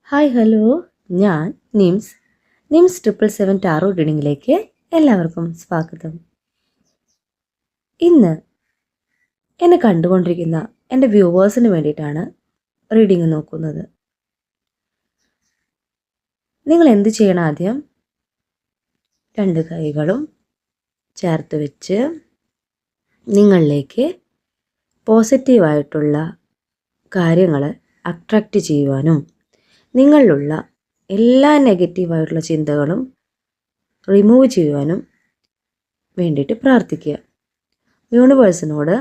Hi hello, ഞാൻ nymphs 777 taro റീഡിങ്ങിലേക്ക് എല്ലാവർക്കും സ്വാഗതം. ഇന്ന് എന്നെ കണ്ടുകൊണ്ടിരിക്കുന്ന എൻ്റെ വ്യൂവേഴ്സിന് വേണ്ടിയിട്ടാണ് റീഡിങ് നോക്കുന്നത്. നിങ്ങൾ എന്ത് ചെയ്യണം? ആദ്യം 2 കൈകളും ചേർത്ത് വെച്ച് നിങ്ങളിലേക്ക് പോസിറ്റീവായിട്ടുള്ള കാര്യങ്ങൾ അട്രാക്റ്റ് ചെയ്യുവാനും നിങ്ങളിലുള്ള എല്ലാ നെഗറ്റീവായിട്ടുള്ള ചിന്തകളും റിമൂവ് ചെയ്യുവാനും വേണ്ടിയിട്ട് പ്രാർത്ഥിക്കുക. യൂണിവേഴ്സിനോട്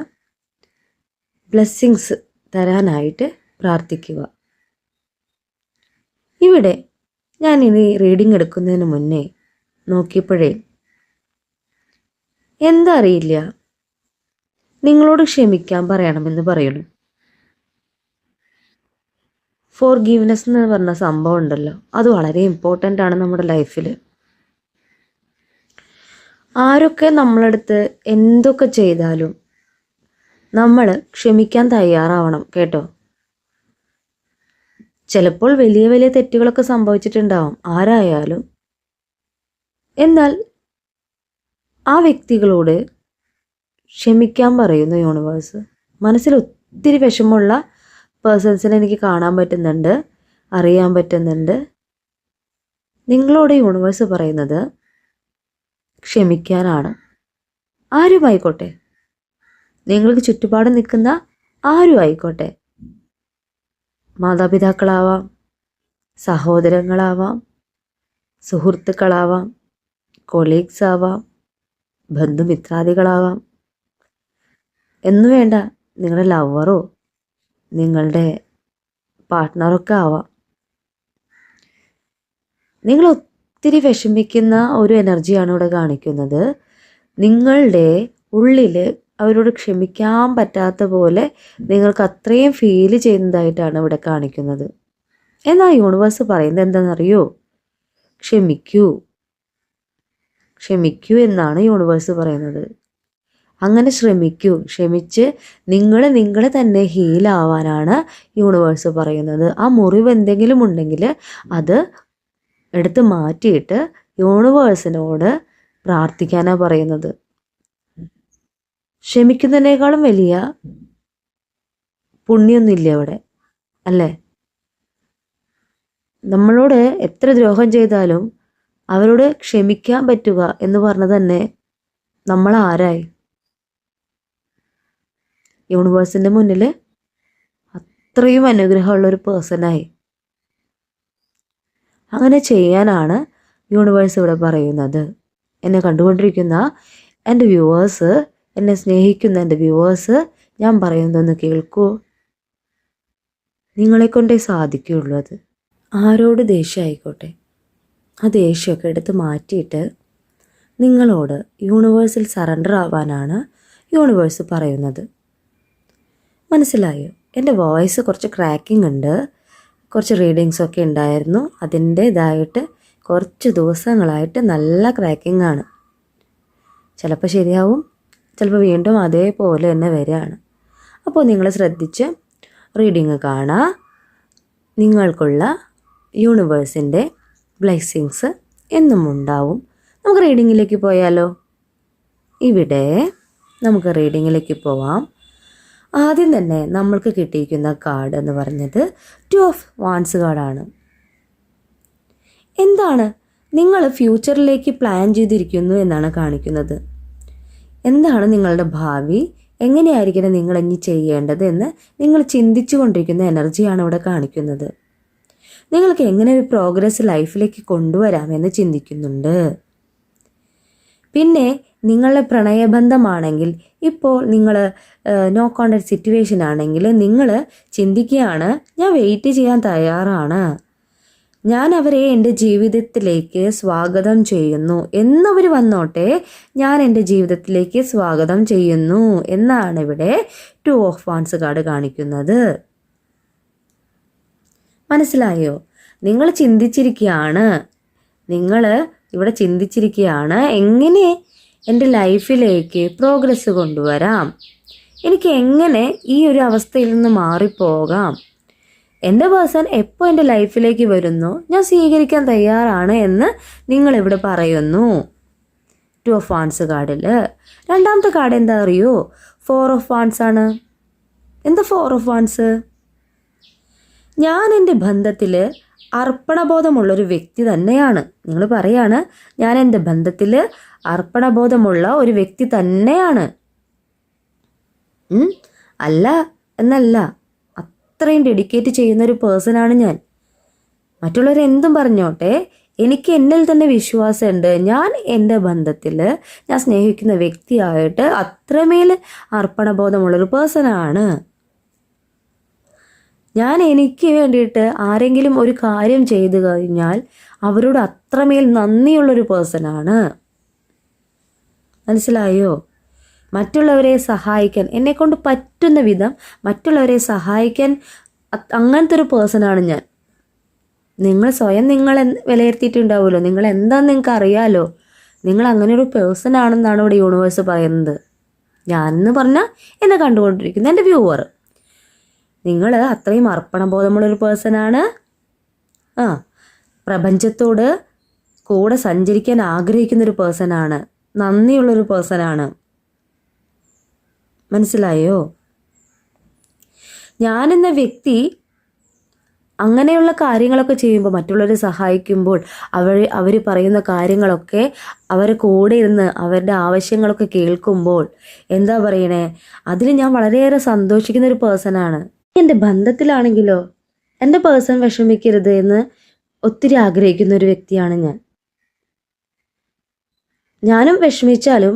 ബ്ലെസ്സിങ്സ് തരാനായിട്ട് പ്രാർത്ഥിക്കുക. ഇവിടെ ഞാൻ ഇനി റീഡിംഗ് എടുക്കുന്നതിന് മുന്നേ നോക്കിയപ്പോഴേ എന്താ അറിയില്ല, നിങ്ങളോട് ക്ഷമിക്കാൻ പറയണമെന്ന് പറയുന്നു. ഫോർഗീവ്നെസ് എന്ന് പറഞ്ഞ സംഭവം ഉണ്ടല്ലോ, അത് വളരെ ഇമ്പോർട്ടൻ്റ് ആണ് നമ്മുടെ ലൈഫിൽ. ആരൊക്കെ നമ്മളടുത്ത് എന്തൊക്കെ ചെയ്താലും നമ്മൾ ക്ഷമിക്കാൻ തയ്യാറാവണം കേട്ടോ. ചിലപ്പോൾ വലിയ വലിയ തെറ്റുകളൊക്കെ സംഭവിച്ചിട്ടുണ്ടാവും ആരായാലും. എന്നാൽ ആ വ്യക്തികളോട് ക്ഷമിക്കാൻ പറയുന്നു യൂണിവേഴ്സ്. മനസ്സിൽ ഒത്തിരി വിഷമമുള്ള പേഴ്സൺസിനെ എനിക്ക് കാണാൻ പറ്റുന്നുണ്ട്, അറിയാൻ പറ്റുന്നുണ്ട്. നിങ്ങളോട് യൂണിവേഴ്സ് പറയുന്നത് ക്ഷമിക്കാനാണ്. ആരുമായിക്കോട്ടെ, നിങ്ങൾക്ക് ചുറ്റുപാട് നിൽക്കുന്ന ആരും ആയിക്കോട്ടെ. മാതാപിതാക്കളാവാം, സഹോദരങ്ങളാവാം, സുഹൃത്തുക്കളാവാം, കൊളീഗ്സ് ആവാം, ബന്ധുമിത്രാദികളാവാം, എന്നു വേണ്ട, നിങ്ങളുടെ ലവറോ നിങ്ങളുടെ പാർട്ട്ണറൊക്കെ ആവാം. നിങ്ങൾ ഒത്തിരി വിഷമിക്കുന്ന ഒരു എനർജിയാണ് ഇവിടെ കാണിക്കുന്നത്. നിങ്ങളുടെ ഉള്ളിൽ അവരോട് ക്ഷമിക്കാൻ പറ്റാത്ത പോലെ നിങ്ങൾക്ക് അത്രയും ഫീൽ ചെയ്യുന്നതായിട്ടാണ് ഇവിടെ കാണിക്കുന്നത്. എന്നാൽ യൂണിവേഴ്സ് പറയുന്നത് എന്താണെന്നറിയോ? ക്ഷമിക്കൂ എന്നാണ് യൂണിവേഴ്സ് പറയുന്നത്. അങ്ങനെ ശ്രമിക്കൂ. ക്ഷമിച്ച് നിങ്ങളെ തന്നെ ഹീലാവാനാണ് യൂണിവേഴ്സ് പറയുന്നത്. ആ മുറിവ് എന്തെങ്കിലും ഉണ്ടെങ്കിൽ അത് എടുത്ത് മാറ്റിയിട്ട് യൂണിവേഴ്സിനോട് പ്രാർത്ഥിക്കാനാണ് പറയുന്നത്. ക്ഷമിക്കുന്നതിനേക്കാളും വലിയ പുണ്യൊന്നുമില്ല അവിടെ, അല്ലേ? നമ്മളോട് എത്ര ദ്രോഹം ചെയ്താലും അവരോട് ക്ഷമിക്കാൻ പറ്റുക എന്ന് പറഞ്ഞത് തന്നെ നമ്മൾ ആരായി? യൂണിവേഴ്സിൻ്റെ മുന്നിൽ അത്രയും അനുഗ്രഹമുള്ളൊരു പേഴ്സണായി. അങ്ങനെ ചെയ്യാനാണ് യൂണിവേഴ്സ് ഇവിടെ പറയുന്നത്. എന്നെ കണ്ടുകൊണ്ടിരിക്കുന്ന എൻ്റെ വ്യൂവേഴ്സ്, എന്നെ സ്നേഹിക്കുന്ന എൻ്റെ വ്യൂവേഴ്സ്, ഞാൻ പറയുന്നതൊന്ന് കേൾക്കൂ. നിങ്ങളെക്കൊണ്ടേ സാധിക്കുകയുള്ളൂ അത്. ആരോട് ദേഷ്യമായിക്കോട്ടെ, ആ ദേഷ്യമൊക്കെ എടുത്ത് മാറ്റിയിട്ട് നിങ്ങളോട് യൂണിവേഴ്സിൽ സറണ്ടർ ആവാനാണ് യൂണിവേഴ്സ് പറയുന്നത്. മനസ്സിലായോ? എൻ്റെ വോയിസ് കുറച്ച് ക്രാക്കിംഗ് ഉണ്ട്. കുറച്ച് റീഡിങ്സൊക്കെ ഉണ്ടായിരുന്നു. അതിൻ്റേതായിട്ട് കുറച്ച് ദിവസങ്ങളായിട്ട് നല്ല ക്രാക്കിംഗ് ആണ്. ചിലപ്പോൾ ശരിയാവും, ചിലപ്പോൾ വീണ്ടും അതേപോലെ തന്നെ വരികയാണ്. അപ്പോൾ നിങ്ങൾ ശ്രദ്ധിച്ച് റീഡിങ് കാണുക. നിങ്ങൾക്കുള്ള യൂണിവേഴ്സിൻ്റെ ബ്ലെസ്സിങ്സ് എന്നും ഉണ്ടാവും. നമുക്ക് റീഡിങ്ങിലേക്ക് പോയാലോ? ഇവിടെ നമുക്ക് റീഡിങ്ങിലേക്ക് പോവാം. ആദ്യം തന്നെ നമ്മൾക്ക് കിട്ടിയിരിക്കുന്ന കാർഡ് എന്ന് പറഞ്ഞത് 2 ഓഫ് വാൻസ് കാർഡാണ്. എന്താണ് നിങ്ങൾ ഫ്യൂച്ചറിലേക്ക് പ്ലാൻ ചെയ്തിരിക്കുന്നു എന്നാണ് കാണിക്കുന്നത്. എന്താണ് നിങ്ങളുടെ ഭാവി, എങ്ങനെയായിരിക്കണം നിങ്ങൾ ഇനി ചെയ്യേണ്ടത് എന്ന് നിങ്ങൾ ചിന്തിച്ചു കൊണ്ടിരിക്കുന്ന എനർജിയാണ് ഇവിടെ കാണിക്കുന്നത്. നിങ്ങൾക്ക് എങ്ങനെ ഒരു പ്രോഗ്രസ് ലൈഫിലേക്ക് കൊണ്ടുവരാമെന്ന് ചിന്തിക്കുന്നുണ്ട്. പിന്നെ നിങ്ങളുടെ പ്രണയബന്ധമാണെങ്കിൽ, ഇപ്പോൾ നിങ്ങൾ നോ കോണ്ടാക്ട് സിറ്റുവേഷൻ ആണെങ്കിൽ നിങ്ങൾ ചിന്തിക്കുകയാണ്, ഞാൻ വെയിറ്റ് ചെയ്യാൻ തയ്യാറാണ്, ഞാൻ അവരെ എൻ്റെ ജീവിതത്തിലേക്ക് സ്വാഗതം ചെയ്യുന്നു, എന്നവർ വന്നോട്ടെ, ഞാൻ എൻ്റെ ജീവിതത്തിലേക്ക് സ്വാഗതം ചെയ്യുന്നു എന്നാണ് ഇവിടെ 2 ഓഫ് വാൻസ് കാർഡ് കാണിക്കുന്നത്. മനസ്സിലായോ? നിങ്ങൾ ഇവിടെ ചിന്തിച്ചിരിക്കുകയാണ്, എങ്ങനെ എൻ്റെ ലൈഫിലേക്ക് പ്രോഗ്രസ് കൊണ്ടുവരാം, എനിക്ക് എങ്ങനെ ഈ ഒരു അവസ്ഥയിൽ നിന്ന് മാറിപ്പോകാം, എൻ്റെ പേഴ്സൺ എപ്പോൾ എൻ്റെ ലൈഫിലേക്ക് വരുന്നു ഞാൻ സ്വീകരിക്കാൻ തയ്യാറാണ് എന്ന് നിങ്ങളിവിടെ പറയുന്നു. 2 ഓഫ് വാൺസ് കാർഡിൽ രണ്ടാമത്തെ കാർഡ് എന്താ അറിയോ? 4 ഓഫ് വാൺസ് ആണ്. എന്താ 4 ഓഫ് വാൺസ്? ഞാൻ എൻ്റെ ബന്ധത്തിൽ അർപ്പണബോധമുള്ളൊരു വ്യക്തി തന്നെയാണ്. നിങ്ങൾ പറയാണ് ഞാൻ എൻ്റെ ബന്ധത്തിൽ അർപ്പണബോധമുള്ള ഒരു വ്യക്തി തന്നെയാണ്. അല്ല എന്നല്ല, അത്രയും ഡെഡിക്കേറ്റ് ചെയ്യുന്നൊരു പേഴ്സണാണ് ഞാൻ. മറ്റുള്ളവർ എന്തും പറഞ്ഞോട്ടെ, എനിക്ക് എന്നിൽ തന്നെ വിശ്വാസമുണ്ട്. ഞാൻ എൻ്റെ ബന്ധത്തിൽ ഞാൻ സ്നേഹിക്കുന്ന വ്യക്തിയായിട്ട് അത്രമേൽ അർപ്പണബോധമുള്ളൊരു പേഴ്സണാണ്. ഞാൻ എനിക്ക് വേണ്ടിയിട്ട് ആരെങ്കിലും ഒരു കാര്യം ചെയ്തു കഴിഞ്ഞാൽ അവരോട് അത്രമേൽ നന്ദിയുള്ളൊരു പേഴ്സണാണ്. മനസ്സിലായോ? മറ്റുള്ളവരെ സഹായിക്കാൻ എന്നെക്കൊണ്ട് പറ്റുന്ന വിധം മറ്റുള്ളവരെ സഹായിക്കാൻ അങ്ങനത്തെ ഒരു പേഴ്സണാണ് ഞാൻ. നിങ്ങൾ സ്വയം നിങ്ങൾ വിലയിരുത്തിയിട്ടുണ്ടാവുമല്ലോ, നിങ്ങൾ എന്താണെന്ന് നിങ്ങൾക്ക് അറിയാലോ. നിങ്ങൾ അങ്ങനെ ഒരു പേഴ്സൺ ആണെന്നാണ് ഇവിടെ യൂണിവേഴ്സ് പറയുന്നത്. ഞാനെന്ന് പറഞ്ഞാൽ എന്നെ കണ്ടുകൊണ്ടിരിക്കുന്ന എൻ്റെ വ്യൂവർ. നിങ്ങൾ അത്രയും അർപ്പണബോധമുള്ളൊരു പേഴ്സണാണ്. പ്രപഞ്ചത്തോട് കൂടെ സഞ്ചരിക്കാൻ ആഗ്രഹിക്കുന്നൊരു പേഴ്സണാണ്. നന്ദിയുള്ളൊരു പേഴ്സണാണ്. മനസ്സിലായോ? ഞാനെന്ന വ്യക്തി അങ്ങനെയുള്ള കാര്യങ്ങളൊക്കെ ചെയ്യുമ്പോൾ, മറ്റുള്ളവരെ സഹായിക്കുമ്പോൾ, അവർ പറയുന്ന കാര്യങ്ങളൊക്കെ അവരെ കൂടെ ഇരുന്ന് അവരുടെ ആവശ്യങ്ങളൊക്കെ കേൾക്കുമ്പോൾ എന്താ പറയണേ, അതിൽ ഞാൻ വളരെയേറെ സന്തോഷിക്കുന്ന ഒരു പേഴ്സണാണ്. എൻ്റെ ബന്ധത്തിലാണെങ്കിലോ എൻ്റെ പേഴ്സൺ വിഷമിക്കരുത് എന്ന് ഒത്തിരി ആഗ്രഹിക്കുന്ന ഒരു വ്യക്തിയാണ് ഞാൻ. ഞാനും വിഷമിച്ചാലും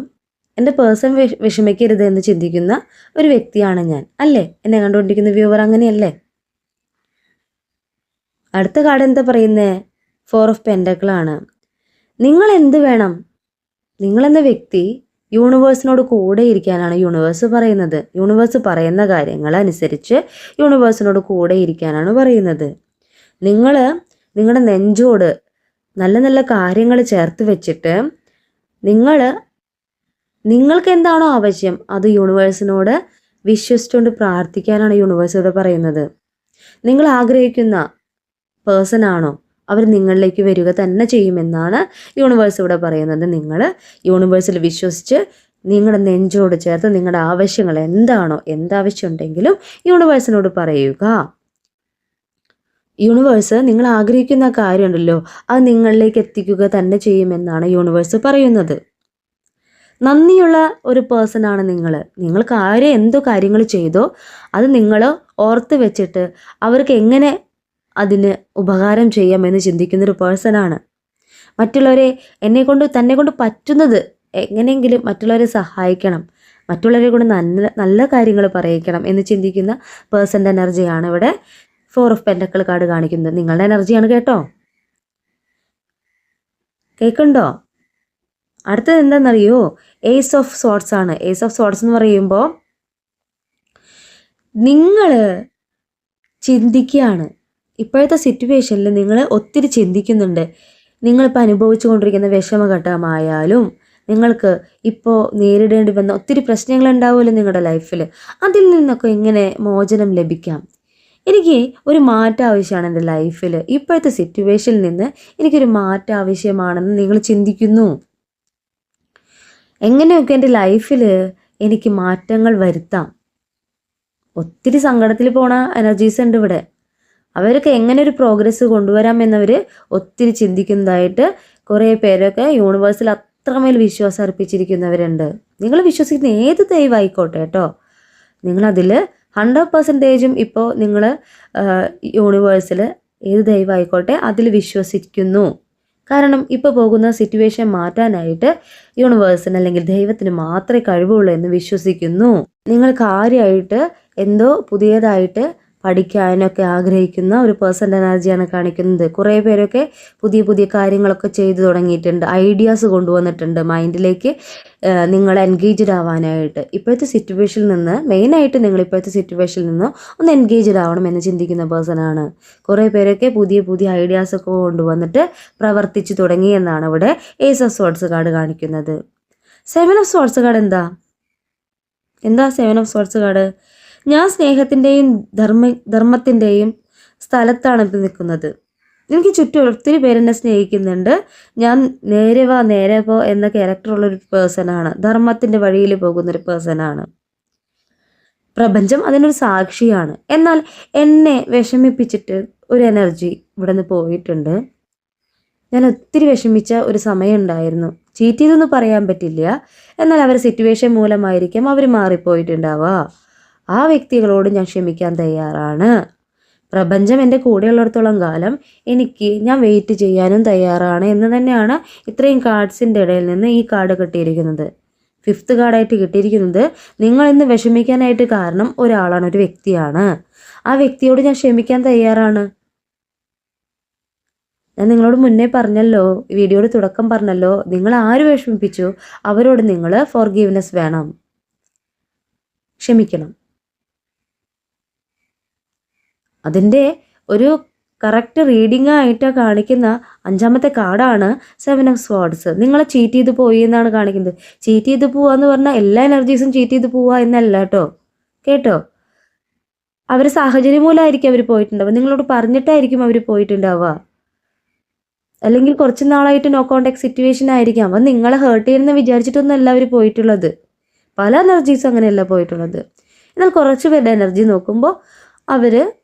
എൻ്റെ പേഴ്സൺ വിഷമിക്കരുത് എന്ന് ചിന്തിക്കുന്ന ഒരു വ്യക്തിയാണ് ഞാൻ. അല്ലേ? എന്നെ കണ്ടുകൊണ്ടിരിക്കുന്ന വ്യൂവർ അങ്ങനെയല്ലേ? അടുത്ത കാർഡ് എന്താ പറയുന്നേ? 4 ഓഫ് പെൻഡക്കിളാണ്. നിങ്ങൾ എന്ത് വേണം? നിങ്ങളെന്ന വ്യക്തി യൂണിവേഴ്സിനോട് കൂടെ ഇരിക്കാനാണ് യൂണിവേഴ്സ് പറയുന്നത്. യൂണിവേഴ്സ് പറയുന്ന കാര്യങ്ങൾ അനുസരിച്ച് യൂണിവേഴ്സിനോട് കൂടെ ഇരിക്കാനാണ് പറയുന്നത്. നിങ്ങൾ നിങ്ങളുടെ നെഞ്ചോട് നല്ല നല്ല കാര്യങ്ങൾ ചേർത്ത് വെച്ചിട്ട് നിങ്ങൾക്ക് എന്താണോ ആവശ്യം അത് യൂണിവേഴ്സിനോട് വിശ്വസിച്ചുകൊണ്ട് പ്രാർത്ഥിക്കാനാണ് യൂണിവേഴ്സ് ഇവിടെ പറയുന്നത്. നിങ്ങൾ ആഗ്രഹിക്കുന്ന പേഴ്സൺ ആണോ അവർ നിങ്ങളിലേക്ക് വരിക തന്നെ ചെയ്യുമെന്നാണ് യൂണിവേഴ്സ് ഇവിടെ പറയുന്നത്. നിങ്ങൾ യൂണിവേഴ്സിൽ വിശ്വസിച്ച് നിങ്ങളുടെ നെഞ്ചോട് ചേർത്ത് നിങ്ങളുടെ ആവശ്യങ്ങൾ എന്താണോ, എന്താവശ്യം ഉണ്ടെങ്കിലും യൂണിവേഴ്സിനോട് പറയുക. യൂണിവേഴ്സ് നിങ്ങൾ ആഗ്രഹിക്കുന്ന കാര്യമുണ്ടല്ലോ അത് നിങ്ങളിലേക്ക് എത്തിക്കുക തന്നെ ചെയ്യുമെന്നാണ് യൂണിവേഴ്സ് പറയുന്നത്. നന്ദിയുള്ള ഒരു പേഴ്സണാണ് നിങ്ങൾ. നിങ്ങൾക്ക് എന്തോ കാര്യങ്ങൾ ചെയ്തോ അത് നിങ്ങൾ ഓർത്ത് വെച്ചിട്ട് അവർക്ക് എങ്ങനെ അതിന് ഉപകാരം ചെയ്യാമെന്ന് ചിന്തിക്കുന്നൊരു പേഴ്സണാണ്. മറ്റുള്ളവരെ തന്നെ കൊണ്ട് പറ്റുന്നത് എങ്ങനെയെങ്കിലും മറ്റുള്ളവരെ സഹായിക്കണം, മറ്റുള്ളവരെ കൊണ്ട് നല്ല കാര്യങ്ങൾ പറയിക്കണം എന്ന് ചിന്തിക്കുന്ന പേഴ്സൻ്റെ എനർജിയാണ് ഇവിടെ 4 ഓഫ് പെൻഡക്കിൾ കാർഡ് കാണിക്കുന്നത്. നിങ്ങളുടെ എനർജിയാണ് കേട്ടോ. കേൾക്കുന്നുണ്ടോ? അടുത്തത് എന്താണെന്നറിയോ? ഏസ് ഓഫ് സോർട്സ് ആണ്. ഏസ് ഓഫ് സോർട്സ് എന്ന് പറയുമ്പോൾ നിങ്ങൾ ചിന്തിക്കുകയാണ്. ഇപ്പോഴത്തെ സിറ്റുവേഷനിൽ നിങ്ങൾ ഒത്തിരി ചിന്തിക്കുന്നുണ്ട്. നിങ്ങളിപ്പോൾ അനുഭവിച്ചു കൊണ്ടിരിക്കുന്ന വിഷമഘട്ടമായാലും നിങ്ങൾക്ക് ഇപ്പോൾ നേരിടേണ്ടി വന്ന ഒത്തിരി പ്രശ്നങ്ങൾ ഉണ്ടാവുമല്ലോ നിങ്ങളുടെ ലൈഫിൽ. അതിൽ നിന്നൊക്കെ എങ്ങനെ മോചനം ലഭിക്കാം? എനിക്ക് ഒരു മാറ്റം ആവശ്യമാണ് എൻ്റെ ലൈഫിൽ. ഇപ്പോഴത്തെ സിറ്റുവേഷനിൽ നിന്ന് എനിക്കൊരു മാറ്റം ആവശ്യമാണെന്ന് നിങ്ങൾ ചിന്തിക്കുന്നു. എങ്ങനെയൊക്കെ എൻ്റെ ലൈഫിൽ എനിക്ക് മാറ്റങ്ങൾ വരുത്താം? ഒത്തിരി സങ്കടത്തിൽ പോണ എനർജീസ് ഉണ്ട് ഇവിടെ. അവർക്ക് എങ്ങനെ ഒരു പ്രോഗ്രസ് കൊണ്ടുവരാം എന്നവർ ഒത്തിരി ചിന്തിക്കുന്നതായിട്ട് കുറേ പേരൊക്കെ യൂണിവേഴ്സിൽ അത്രമേൽ വിശ്വാസം അർപ്പിച്ചിരിക്കുന്നവരുണ്ട്. നിങ്ങൾ വിശ്വസിക്കുന്ന ഏത് ദൈവമായിക്കോട്ടെ കേട്ടോ, നിങ്ങളതിൽ 100% ഇപ്പോൾ നിങ്ങൾ യൂണിവേഴ്സിൽ ഏത് ദൈവമായിക്കോട്ടെ അതിൽ വിശ്വസിക്കുന്നു. കാരണം ഇപ്പോൾ പോകുന്ന സിറ്റുവേഷൻ മാറ്റാനായിട്ട് യൂണിവേഴ്സിന് അല്ലെങ്കിൽ ദൈവത്തിന് മാത്രമേ കഴിവുള്ളൂ എന്ന് വിശ്വസിക്കുന്നു. നിങ്ങൾ കാര്യമായിട്ട് എന്തോ പുതിയതായിട്ട് പഠിക്കാനൊക്കെ ആഗ്രഹിക്കുന്ന ഒരു പേഴ്സൻ്റെ എനർജിയാണ് കാണിക്കുന്നത്. കുറേ പേരൊക്കെ പുതിയ പുതിയ കാര്യങ്ങളൊക്കെ ചെയ്തു തുടങ്ങിയിട്ടുണ്ട്, ഐഡിയാസ് കൊണ്ടുവന്നിട്ടുണ്ട് മൈൻഡിലേക്ക് നിങ്ങൾ എൻഗേജ്ഡ് ആവാനായിട്ട്. ഇപ്പോഴത്തെ സിറ്റുവേഷനിൽ നിന്ന് മെയിനായിട്ട് നിങ്ങൾ ഇപ്പോഴത്തെ സിറ്റുവേഷനിൽ നിന്ന് ഒന്ന് എൻഗേജ്ഡ് ആവണം എന്ന് ചിന്തിക്കുന്ന പേഴ്സണാണ്. കുറേ പേരൊക്കെ പുതിയ പുതിയ ഐഡിയാസൊക്കെ കൊണ്ടുവന്നിട്ട് പ്രവർത്തിച്ചു തുടങ്ങി എന്നാണ് ഇവിടെ ഏസ് ഓഫ് സോർട്സ് കാർഡ് കാണിക്കുന്നത്. 7 ഓഫ് സോർട്സ് കാർഡ് എന്താ 7 ഓഫ് സോർട്സ് കാർഡ്? ഞാൻ സ്നേഹത്തിൻ്റെയും ധർമ്മത്തിൻ്റെയും സ്ഥലത്താണ് ഇത് നിൽക്കുന്നത്. എനിക്ക് ചുറ്റും ഒത്തിരി പേരെന്നെ സ്നേഹിക്കുന്നുണ്ട്. ഞാൻ നേരെ വാ നേരെ പോ എന്ന ക്യാരക്ടറുള്ളൊരു പേഴ്സണാണ്. ധർമ്മത്തിൻ്റെ വഴിയിൽ പോകുന്നൊരു പേഴ്സണാണ്. പ്രപഞ്ചം അതിനൊരു സാക്ഷിയാണ്. എന്നാൽ എന്നെ വിഷമിപ്പിച്ചിട്ട് ഒരു എനർജി ഇവിടെ നിന്ന് പോയിട്ടുണ്ട്. ഞാൻ ഒത്തിരി വിഷമിച്ച ഒരു സമയം ഉണ്ടായിരുന്നു. ചീറ്റ് ചെയ്തെന്ന് പറയാൻ പറ്റില്ല, എന്നാൽ അവർ സിറ്റുവേഷൻ മൂലമായിരിക്കും അവർ മാറിപ്പോയിട്ടുണ്ടാവുക. ആ വ്യക്തികളോട് ഞാൻ ക്ഷമിക്കാൻ തയ്യാറാണ്. പ്രപഞ്ചം എൻ്റെ കൂടെയുള്ളിടത്തോളം കാലം ഞാൻ വെയിറ്റ് ചെയ്യാനും തയ്യാറാണ് എന്ന് തന്നെയാണ് ഇത്രയും കാർഡ്സിൻ്റെ ഇടയിൽ നിന്ന് ഈ കാർഡ് കിട്ടിയിരിക്കുന്നത്. 5th കാർഡായിട്ട് കിട്ടിയിരിക്കുന്നത്. നിങ്ങൾ ഇന്ന് വിഷമിക്കാനായിട്ട് കാരണം ഒരാളാണ്, ഒരു വ്യക്തിയാണ്. ആ വ്യക്തിയോട് ഞാൻ ക്ഷമിക്കാൻ തയ്യാറാണ്. ഞാൻ നിങ്ങളോട് മുന്നേ പറഞ്ഞല്ലോ, വീഡിയോയുടെ തുടക്കം പറഞ്ഞല്ലോ, നിങ്ങൾ ആര് വിഷമിപ്പിച്ചു അവരോട് നിങ്ങൾ ഫോർഗീവ്നെസ് വേണം, ക്ഷമിക്കണം. അതിൻ്റെ ഒരു കറക്റ്റ് റീഡിംഗ് ആയിട്ട് കാണിക്കുന്ന 5ാമത്തെ കാർഡാണ് 7 of Swords. നിങ്ങളെ ചീറ്റ് ചെയ്ത് പോയി എന്നാണ് കാണിക്കുന്നത്. ചീറ്റ് ചെയ്ത് പോവുക എന്ന് പറഞ്ഞാൽ എല്ലാ എനർജീസും ചീറ്റ് ചെയ്ത് പോവുക എന്നല്ല കേട്ടോ. അവർ സാഹചര്യം മൂലമായിരിക്കും അവർ പോയിട്ടുണ്ടാവുക. നിങ്ങളോട് പറഞ്ഞിട്ടായിരിക്കും അവർ പോയിട്ടുണ്ടാവുക. അല്ലെങ്കിൽ കുറച്ച് നാളായിട്ട് നോ കോണ്ടാക്ട് സിറ്റുവേഷൻ ആയിരിക്കാം. അപ്പം നിങ്ങളെ ഹേർട്ട് ചെയ്യുന്ന വിചാരിച്ചിട്ടൊന്നുമല്ല അവർ പോയിട്ടുള്ളത്. പല എനർജീസും അങ്ങനെയല്ല പോയിട്ടുള്ളത്. എന്നാൽ കുറച്ച് പേരുടെ എനർജി നോക്കുമ്പോൾ അവർ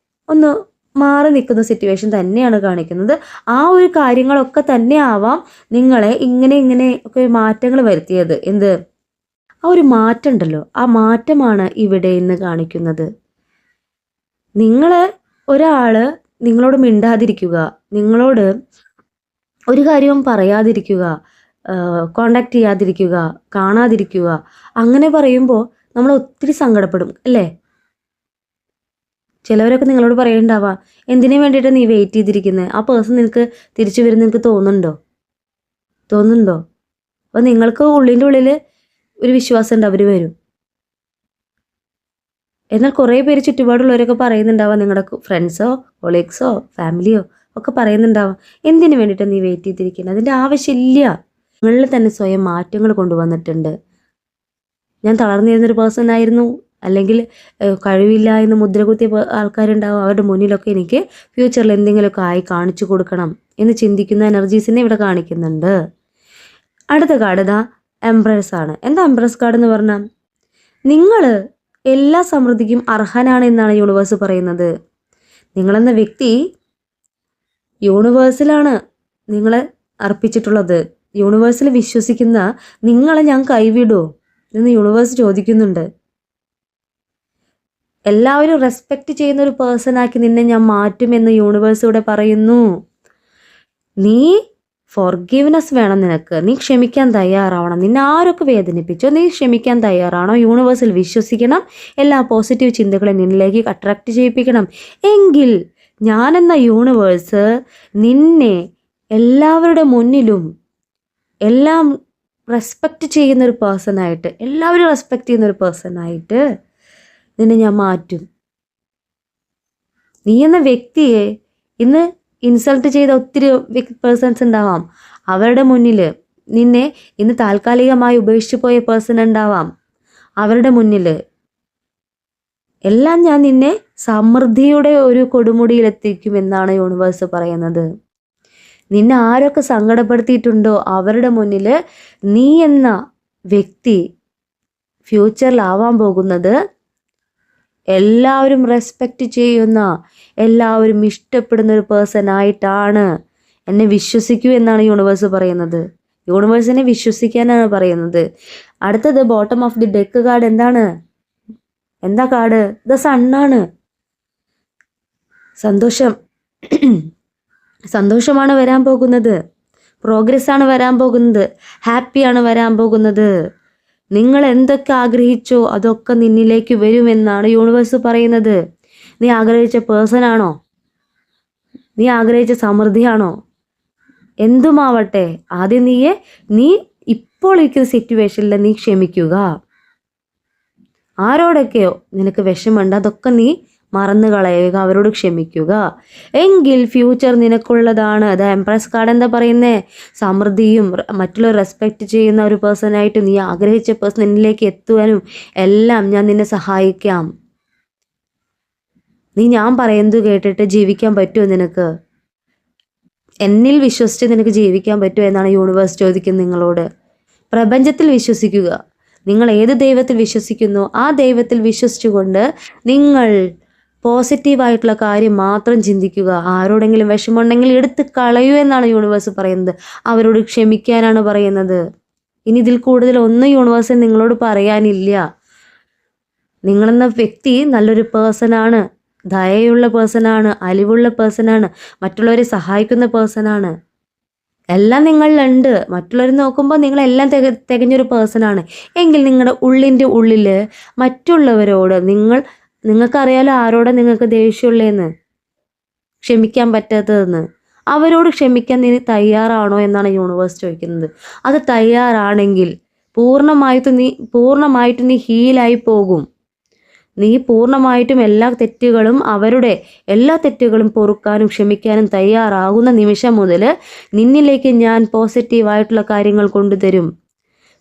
ഒന്ന് മാറി നിൽക്കുന്ന സിറ്റുവേഷൻ തന്നെയാണ് കാണിക്കുന്നത്. ആ ഒരു കാര്യങ്ങളൊക്കെ തന്നെ ആവാം നിങ്ങളെ ഇങ്ങനെ ഒക്കെ മാറ്റങ്ങൾ വരുത്തിയത്. ആ ഒരു മാറ്റം ഉണ്ടല്ലോ, ആ മാറ്റമാണ് ഇവിടെ ഇന്ന് കാണിക്കുന്നത്. ഒരാൾ നിങ്ങളോട് മിണ്ടാതിരിക്കുക, നിങ്ങളോട് ഒരു കാര്യവും പറയാതിരിക്കുക, കോണ്ടാക്ട് ചെയ്യാതിരിക്കുക, കാണാതിരിക്കുക, അങ്ങനെ പറയുമ്പോൾ നമ്മൾ ഒത്തിരി സങ്കടപ്പെടും അല്ലേ? ചിലവരൊക്കെ നിങ്ങളോട് പറയുന്നുണ്ടാവാം, എന്തിനു വേണ്ടിയിട്ട് നീ വെയിറ്റ് ചെയ്തിരിക്കുന്നത്? ആ പേഴ്സൺ നിനക്ക് തിരിച്ചു വരുന്ന നിനക്ക് തോന്നുന്നുണ്ടോ? അപ്പോൾ നിങ്ങൾക്ക് ഉള്ളിൻ്റെ ഉള്ളിൽ ഒരു വിശ്വാസം ഉണ്ട് അവർ വരും. എന്നാൽ കുറേ പേര് ചുറ്റുപാടുള്ളവരൊക്കെ പറയുന്നുണ്ടാവാം, നിങ്ങളുടെ ഫ്രണ്ട്സോ കൊളീഗ്സോ ഫാമിലിയോ ഒക്കെ പറയുന്നുണ്ടാവാം, എന്തിനു വേണ്ടിയിട്ടാണ് നീ വെയിറ്റ് ചെയ്തിരിക്കുന്നത്? അതിൻ്റെ ആവശ്യമില്ല. നിങ്ങളിൽ തന്നെ സ്വയം മാറ്റങ്ങൾ കൊണ്ടുവന്നിട്ടുണ്ട്. ഞാൻ തളർന്നിരുന്നൊരു പേഴ്സൺ ആയിരുന്നു, അല്ലെങ്കിൽ കഴിവില്ല എന്ന് മുദ്ര കുത്തിയ ആൾക്കാരുണ്ടാവും. അവരുടെ മുന്നിലൊക്കെ എനിക്ക് ഫ്യൂച്ചറിൽ എന്തെങ്കിലുമൊക്കെ ആയി കാണിച്ചു കൊടുക്കണം എന്ന് ചിന്തിക്കുന്ന എനർജീസിനെ ഇവിടെ കാണിക്കുന്നുണ്ട്. അടുത്ത കാർഡ് എംപ്രസ് ആണ്. എന്താ എംപ്രസ് കാർഡ് എന്ന് പറഞ്ഞാൽ, നിങ്ങൾ എല്ലാ സമൃദ്ധിക്കും അർഹനാണ് എന്നാണ് യൂണിവേഴ്സ് പറയുന്നത്. നിങ്ങളെന്ന വ്യക്തി യൂണിവേഴ്സിലാണ് നിങ്ങളെ അർപ്പിച്ചിട്ടുള്ളത്. യൂണിവേഴ്സിൽ വിശ്വസിക്കുന്ന നിങ്ങളെ ഞാൻ കൈവിടുമോ എന്ന് യൂണിവേഴ്സ് ചോദിക്കുന്നുണ്ട്. എല്ലാവരും റെസ്പെക്റ്റ് ചെയ്യുന്ന ഒരു പേഴ്സണാക്കി നിന്നെ ഞാൻ മാറ്റുമെന്ന് യൂണിവേഴ്സ് ഇവിടെ പറയുന്നു. നീ ഫോർഗീവ്നെസ് വേണം നിനക്ക്. നീ ക്ഷമിക്കാൻ തയ്യാറാവണം. നിന്നെ ആരൊക്കെ വേദനിപ്പിച്ചോ നീ ക്ഷമിക്കാൻ തയ്യാറാണോ? യൂണിവേഴ്സിൽ വിശ്വസിക്കണം. എല്ലാ പോസിറ്റീവ് ചിന്തകളെ നിന്നിലേക്ക് അട്രാക്റ്റ് ചെയ്യിപ്പിക്കണം. എങ്കിൽ ഞാനെന്ന യൂണിവേഴ്സ് നിന്നെ എല്ലാവരുടെ മുന്നിലും എല്ലാം റെസ്പെക്റ്റ് ചെയ്യുന്നൊരു പേഴ്സണായിട്ട്, എല്ലാവരും റെസ്പെക്റ്റ് ചെയ്യുന്നൊരു പേഴ്സണായിട്ട് നിന്നെ ഞാൻ മാറ്റും. നീ എന്ന വ്യക്തിയെ ഇന്ന് ഇൻസൾട്ട് ചെയ്ത ഒത്തിരി പേഴ്സൺസ് ഉണ്ടാവാം. അവരുടെ മുന്നിൽ നിന്നെ ഇന്ന് താൽക്കാലികമായി ഉപേക്ഷിച്ചു പോയ പേഴ്സൺ ഉണ്ടാവാം. അവരുടെ മുന്നിൽ എല്ലാം ഞാൻ നിന്നെ സമൃദ്ധിയുടെ ഒരു കൊടുമുടിയിലെത്തിക്കുമെന്നാണ് യൂണിവേഴ്സ് പറയുന്നത്. നിന്നെ ആരൊക്കെ സങ്കടപ്പെടുത്തിയിട്ടുണ്ടോ അവരുടെ മുന്നിൽ നീ എന്ന വ്യക്തി ഫ്യൂച്ചറിലാവാൻ പോകുന്നത് എല്ലാവരും റെസ്പെക്റ്റ് ചെയ്യുന്ന, എല്ലാവരും ഇഷ്ടപ്പെടുന്ന ഒരു പേഴ്സൺ ആയിട്ടാണ്. എന്നെ വിശ്വസിക്കൂ എന്നാണ് യൂണിവേഴ്സ് പറയുന്നത്. യൂണിവേഴ്സിനെ വിശ്വസിക്കാനാണ് പറയുന്നത്. അടുത്തത് bottom of the deck card എന്താ കാർഡ്? ദ സണ്ണാണ്. സന്തോഷമാണ് വരാൻ പോകുന്നത്. പ്രോഗ്രസ് ആണ് വരാൻ പോകുന്നത്. ഹാപ്പിയാണ് വരാൻ പോകുന്നത്. നിങ്ങൾ എന്തൊക്കെ ആഗ്രഹിച്ചോ അതൊക്കെ നിന്നിലേക്ക് വരുമെന്നാണ് യൂണിവേഴ്സ് പറയുന്നത്. നീ ആഗ്രഹിച്ച പേഴ്സൺ ആണോ? നീ ആഗ്രഹിച്ച സമൃദ്ധിയാണോ? എന്തുമാവട്ടെ, ആദ്യം നീ ഇപ്പോൾ ഇരിക്കുന്ന സിറ്റുവേഷനിൽ നീ ക്ഷമിക്കുക. ആരോടൊക്കെയോ നിനക്ക് വിഷമമുണ്ട് അതൊക്കെ നീ മറന്നു കളയുക, അവരോട് ക്ഷമിക്കുക. എങ്കിൽ ഫ്യൂച്ചർ നിനക്കുള്ളതാണ്. അത് എംപ്രസ് കാർഡ് എന്താ പറയുന്നേ? സമൃദ്ധിയും മറ്റുള്ളവർ റെസ്പെക്റ്റ് ചെയ്യുന്ന ഒരു പേഴ്സണായിട്ട് നീ ആഗ്രഹിച്ച പേഴ്സൺ എന്നിലേക്ക് എത്തുവാനും എല്ലാം ഞാൻ നിന്നെ സഹായിക്കാം. നീ ഞാൻ പറയുന്നത് കേട്ടിട്ട് ജീവിക്കാൻ പറ്റുമോ നിനക്ക്? എന്നിൽ വിശ്വസിച്ച് നിനക്ക് ജീവിക്കാൻ പറ്റുമോ എന്നാണ് യൂണിവേഴ്സ് ചോദിക്കുന്നത് നിങ്ങളോട്. പ്രപഞ്ചത്തിൽ വിശ്വസിക്കുക. നിങ്ങൾ ഏത് ദൈവത്തിൽ വിശ്വസിക്കുന്നു ആ ദൈവത്തിൽ വിശ്വസിച്ചുകൊണ്ട് നിങ്ങൾ പോസിറ്റീവായിട്ടുള്ള കാര്യം മാത്രം ചിന്തിക്കുക. ആരോടെങ്കിലും വിഷമമുണ്ടെങ്കിൽ എടുത്ത് കളയൂ എന്നാണ് യൂണിവേഴ്സ് പറയുന്നത്. അവരോട് ക്ഷമിക്കാനാണ് പറയുന്നത്. ഇനി ഇതിൽ കൂടുതൽ ഒന്നും യൂണിവേഴ്സിന് നിങ്ങളോട് പറയാനില്ല. നിങ്ങളെന്ന വ്യക്തി നല്ലൊരു പേഴ്സണാണ്, ദയയുള്ള പേഴ്സണാണ്, അലിവുള്ള പേഴ്സണാണ്, മറ്റുള്ളവരെ സഹായിക്കുന്ന പേഴ്സണാണ്. എല്ലാം നിങ്ങളിലുണ്ട്. മറ്റുള്ളവർ നോക്കുമ്പോൾ നിങ്ങളെല്ലാം തികഞ്ഞൊരു പേഴ്സണാണ്. എങ്കിൽ നിങ്ങളുടെ ഉള്ളിൻ്റെ ഉള്ളിൽ മറ്റുള്ളവരോട് നിങ്ങൾക്കറിയാലോ ആരോടെ നിങ്ങൾക്ക് ദേഷ്യമുള്ളതെന്ന്, ക്ഷമിക്കാൻ പറ്റാത്തതെന്ന്. അവരോട് ക്ഷമിക്കാൻ നീ തയ്യാറാണോ എന്നാണ് യൂണിവേഴ്സ് ചോദിക്കുന്നത്. അത് തയ്യാറാണെങ്കിൽ പൂർണ്ണമായിട്ടും നീ ഹീലായി പോകും. നീ പൂർണ്ണമായിട്ടും അവരുടെ എല്ലാ തെറ്റുകളും പൊറുക്കാനും ക്ഷമിക്കാനും തയ്യാറാകുന്ന നിമിഷം മുതൽ നിന്നിലേക്ക് ഞാൻ പോസിറ്റീവായിട്ടുള്ള കാര്യങ്ങൾ കൊണ്ടുതരും.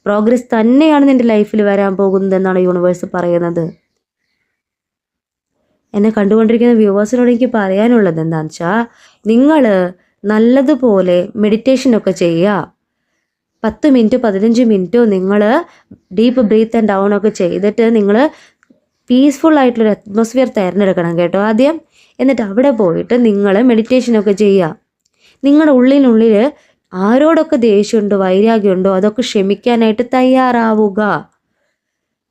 പ്രോഗ്രസ് തന്നെയാണ് നിൻ്റെ ലൈഫിൽ വരാൻ പോകുന്നതെന്നാണ് യൂണിവേഴ്സ് പറയുന്നത്. എന്നെ കണ്ടുകൊണ്ടിരിക്കുന്ന വ്യൂവേഴ്സിനോട് എനിക്ക് പറയാനുള്ളത് എന്താണെന്ന് വെച്ചാൽ, നിങ്ങൾ നല്ലതുപോലെ മെഡിറ്റേഷനൊക്കെ ചെയ്യുക. 10 മിനിറ്റോ 15 മിനിറ്റോ നിങ്ങൾ ഡീപ്പ് ബ്രീത്ത് ആൻഡ് ഡൗൺ ഒക്കെ ചെയ്തിട്ട് നിങ്ങൾ പീസ്ഫുൾ ആയിട്ടുള്ളൊരു അറ്റ്മോസ്ഫിയർ തിരഞ്ഞെടുക്കണം കേട്ടോ ആദ്യം. എന്നിട്ട് അവിടെ പോയിട്ട് നിങ്ങൾ മെഡിറ്റേഷനൊക്കെ ചെയ്യുക. നിങ്ങളുടെ ഉള്ളിനുള്ളിൽ ആരോടൊക്കെ ദേഷ്യമുണ്ടോ വൈരാഗ്യമുണ്ടോ അതൊക്കെ ക്ഷമിക്കാനായിട്ട് തയ്യാറാവുക.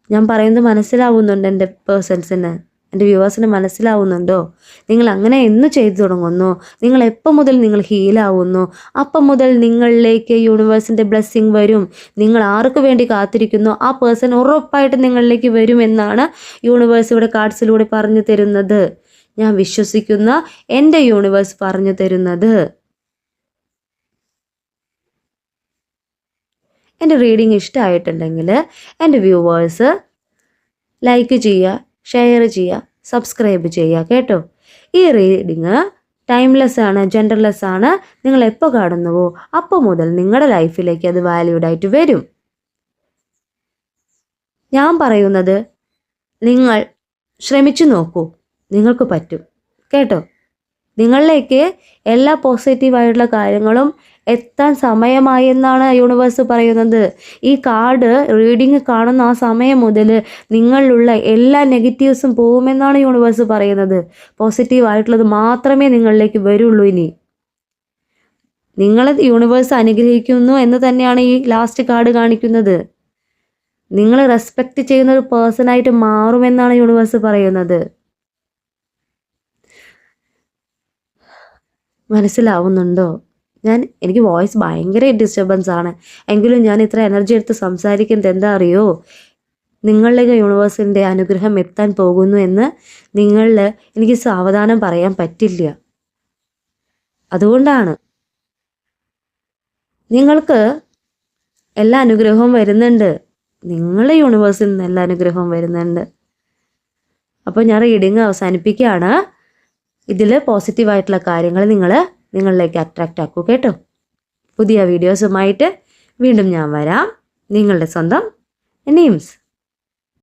ഞാൻ പറയുന്നത് മനസ്സിലാവുന്നുണ്ട് എൻ്റെ പേഴ്സൺസിന്, എൻ്റെ വ്യൂവേഴ്സിന് മനസ്സിലാവുന്നുണ്ടോ? നിങ്ങൾ അങ്ങനെ എന്ന് ചെയ്തു തുടങ്ങുന്നു, നിങ്ങൾ എപ്പം മുതൽ നിങ്ങൾ ഹീലാവുന്നു അപ്പം മുതൽ നിങ്ങളിലേക്ക് യൂണിവേഴ്സിൻ്റെ ബ്ലെസ്സിങ് വരും. നിങ്ങൾ ആർക്ക് വേണ്ടി കാത്തിരിക്കുന്നു ആ പേഴ്സൺ ഉറപ്പായിട്ട് നിങ്ങളിലേക്ക് വരുമെന്നാണ് യൂണിവേഴ്സ് ഇവിടെ കാർഡ്സിലൂടെ പറഞ്ഞു തരുന്നത്. ഞാൻ വിശ്വസിക്കുന്ന എൻ്റെ യൂണിവേഴ്സ് പറഞ്ഞു തരുന്നത്. എൻ്റെ റീഡിങ് ഇഷ്ടമായിട്ടുണ്ടെങ്കിൽ എൻ്റെ വ്യൂവേഴ്സ് ലൈക്ക് ചെയ്യുക, ഷെയർ ചെയ്യുക, സബ്സ്ക്രൈബ് ചെയ്യുക കേട്ടോ. ഈ റീഡിങ് ടൈംലെസ് ആണ്, ജെൻഡർലെസ് ആണ്. നിങ്ങൾ എപ്പോൾ കാണുന്നുവോ അപ്പോൾ മുതൽ നിങ്ങളുടെ ലൈഫിലേക്ക് അത് വാല്യൂഡ് ആയിട്ട് വരും. ഞാൻ പറയുന്നത് നിങ്ങൾ ശ്രമിച്ചു നോക്കൂ, നിങ്ങൾക്ക് പറ്റും കേട്ടോ. നിങ്ങളിലേക്ക് എല്ലാ പോസിറ്റീവായിട്ടുള്ള കാര്യങ്ങളും എത്താൻ സമയമായി എന്നാണ് യൂണിവേഴ്സ് പറയുന്നത്. ഈ കാർഡ് റീഡിങ് കാണുന്ന ആ സമയം മുതൽ നിങ്ങളിലുള്ള എല്ലാ നെഗറ്റീവ്സും പോകുമെന്നാണ് യൂണിവേഴ്സ് പറയുന്നത്. പോസിറ്റീവായിട്ടുള്ളത് മാത്രമേ നിങ്ങളിലേക്ക് വരുള്ളൂ. ഇനി നിങ്ങളെ യൂണിവേഴ്സ് അനുഗ്രഹിക്കുന്നു എന്ന് തന്നെയാണ് ഈ ലാസ്റ്റ് കാർഡ് കാണിക്കുന്നത്. നിങ്ങൾ റെസ്പെക്റ്റ് ചെയ്യുന്ന ഒരു പേഴ്സണായിട്ട് മാറുമെന്നാണ് യൂണിവേഴ്സ് പറയുന്നത്. മനസ്സിലാവുന്നുണ്ടോ? എനിക്ക് വോയിസ് ഭയങ്കര ഡിസ്റ്റർബൻസ് ആണ്, എങ്കിലും ഞാൻ ഇത്ര എനർജി എടുത്ത് സംസാരിക്കുന്നത് എന്താ അറിയോ? നിങ്ങളിലേക്ക് യൂണിവേഴ്സിൻ്റെ അനുഗ്രഹം എത്താൻ പോകുന്നു എന്ന് എനിക്ക് സാവധാനം പറയാൻ പറ്റില്ല. അതുകൊണ്ടാണ് നിങ്ങൾക്ക് എല്ലാ അനുഗ്രഹവും വരുന്നുണ്ട്. നിങ്ങളുടെ യൂണിവേഴ്സിൽ നിന്ന് എല്ലാ അനുഗ്രഹവും വരുന്നുണ്ട്. അപ്പോൾ ഞാൻ റീഡിങ് അവസാനിപ്പിക്കുകയാണ്. ഇതിൽ പോസിറ്റീവായിട്ടുള്ള കാര്യങ്ങൾ നിങ്ങളിലേക്ക് അട്രാക്റ്റ് ആക്കൂ കേട്ടോ. പുതിയ വീഡിയോസുമായിട്ട് വീണ്ടും ഞാൻ വരാം. നിങ്ങളുടെ സ്വന്തം നീംസ്.